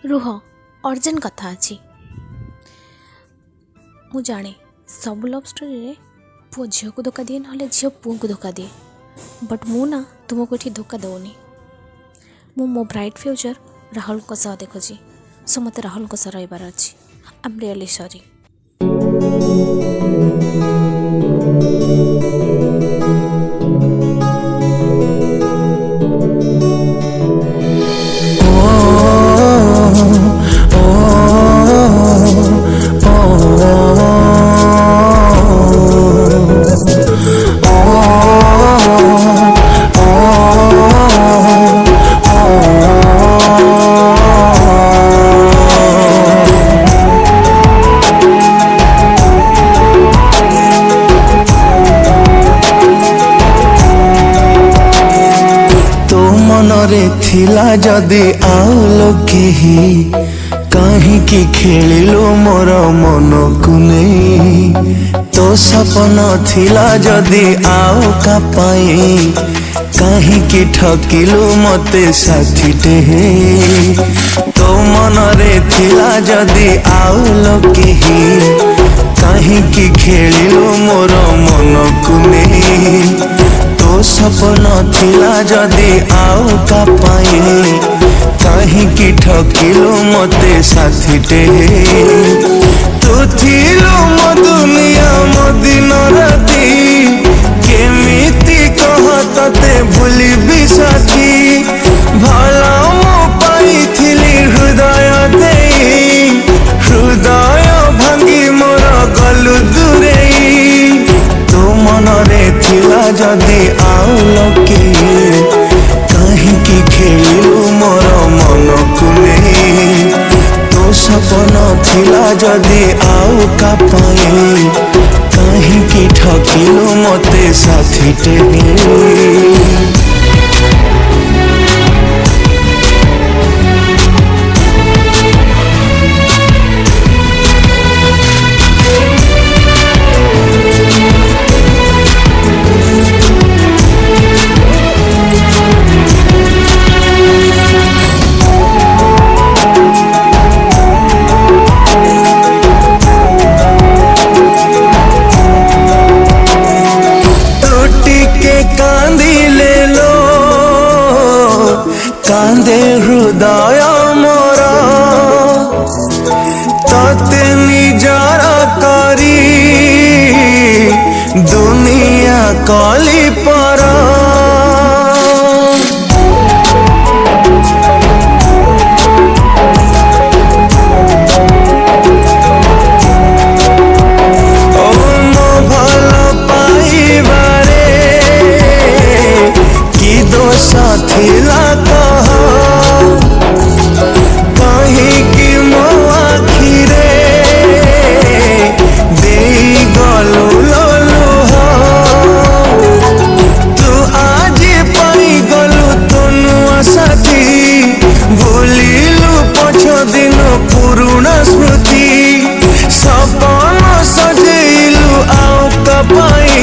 रुह urgent कथा अच्छी। मु जाने सब लव स्टोरी रे पुओ झील को धोखा दिए ना झील पुओ को धोखा दिए, बट मु ना तुमको ये धोखा दौनी। मु मो ब्राइट फ्यूचर राहुल को सह देखुची, सो मत राहुल को सह रही अच्छी। I am really sorry. मनरे थिला जदि आउलो केही कहीं खेलिलो मोर मन को नहीं। तो सपन थिला जदि आउ का पाई कहीं ठकिलो मते साथीटे। तो मनरे थिला जदि आउलो केही कहीं खेलिलो मोर मन को नहीं। तो सपन थिला जदि आउ का पाई कहीं ठकिलो मते साथीटे। तू थिलो मो दुनिया मो दिन राति केमिति कह तते भूलिबी साथी। भला मो पाइथिली हृदय देई हृदय भांगी मोर गलु दूरेई। तो मनरे थिला जदि आउलो केही कहीं खेलिलु मोर मन को नहीं। तो सपन थिला जदि आउ का पाई कहीं ठकिलु मते साथीटे। कांदे हृदय मोर तते निजर करी दुनिया कली पर। थिला कह कहीं कि मो आखिरे देई गलु ललुह। तू आज पाई गलु तनुआ साथी भूलिलु पछ दिन पुरुणा स्मृति। सपन सजेलु आउ का पाई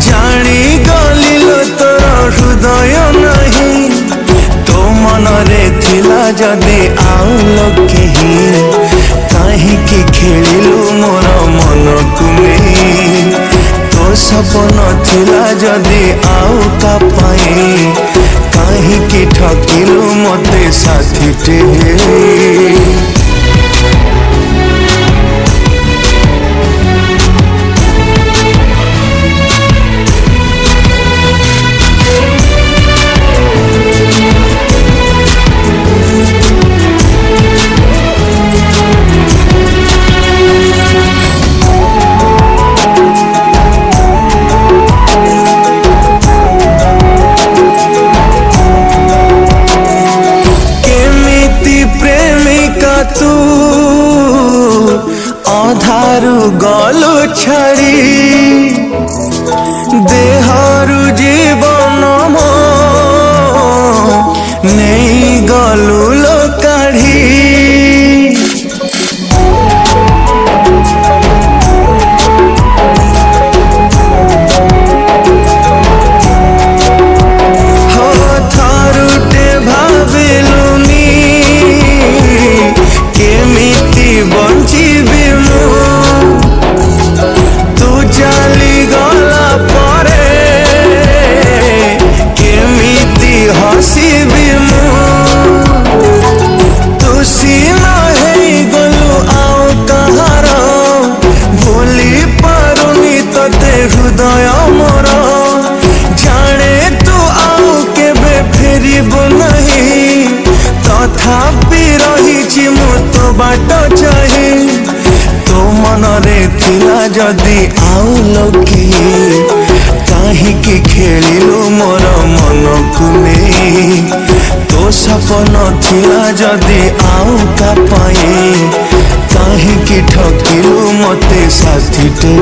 जानी गलिलु तोर हृदय नहीं। तो मनरे थिला जदि आउलो केही कहीं खेलिलु मोर मन को नहीं। तो सपन थिला जदि आउ का पाई कहीं ठकिलु मते साथीटे। तू अधारू गलु छाड़ी देहरु जीवन मो नहीं गलु लो काढ़ी। हो थारुटे भाविलुनी जदि आउ लकी काहींकि खेलिलु मोर मन को नहीं तो सपन थिला जदि आउ का पाई काहींकि ठकिलु मते साथी टे